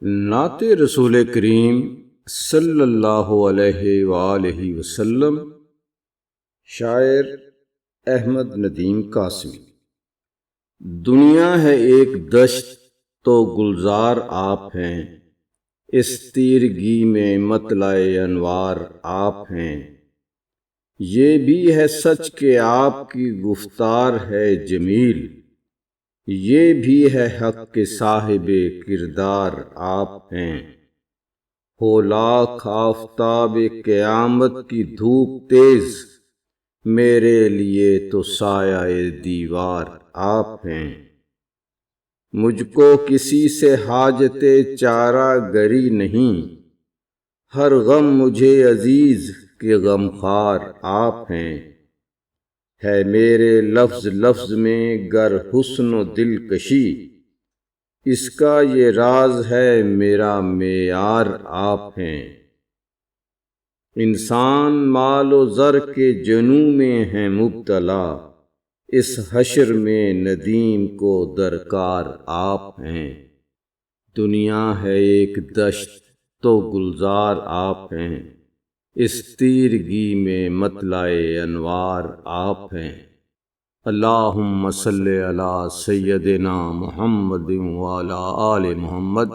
نعت رسول کریم صلی اللہ علیہ وآلہ وسلم، شاعر احمد ندیم قاسمی۔ دنیا ہے ایک دشت تو گلزار آپ ہیں، اس تیرگی میں مطلع انوار آپ ہیں۔ یہ بھی ہے سچ کہ آپ کی گفتار ہے جمیل، یہ بھی ہے حق کے صاحب کردار آپ ہیں۔ ہو لاکھ آفتاب قیامت کی دھوپ تیز، میرے لیے تو سایہ دیوار آپ ہیں۔ مجھ کو کسی سے حاجت چارہ گری نہیں، ہر غم مجھے عزیز کہ غمخوار آپ ہیں۔ ہے میرے لفظ لفظ میں گر حسن و دلکشی، اس کا یہ راز ہے میرا معیار آپ ہیں۔ انسان مال و زر کے جنوں میں ہیں مبتلا، اس حشر میں ندیم کو درکار آپ ہیں۔ دنیا ہے ایک دشت تو گلزار آپ ہیں، اس تیرگی میں مطلع انوار آپ ہیں۔ اللہم صلی علی سیدنا محمد وعلی آل محمد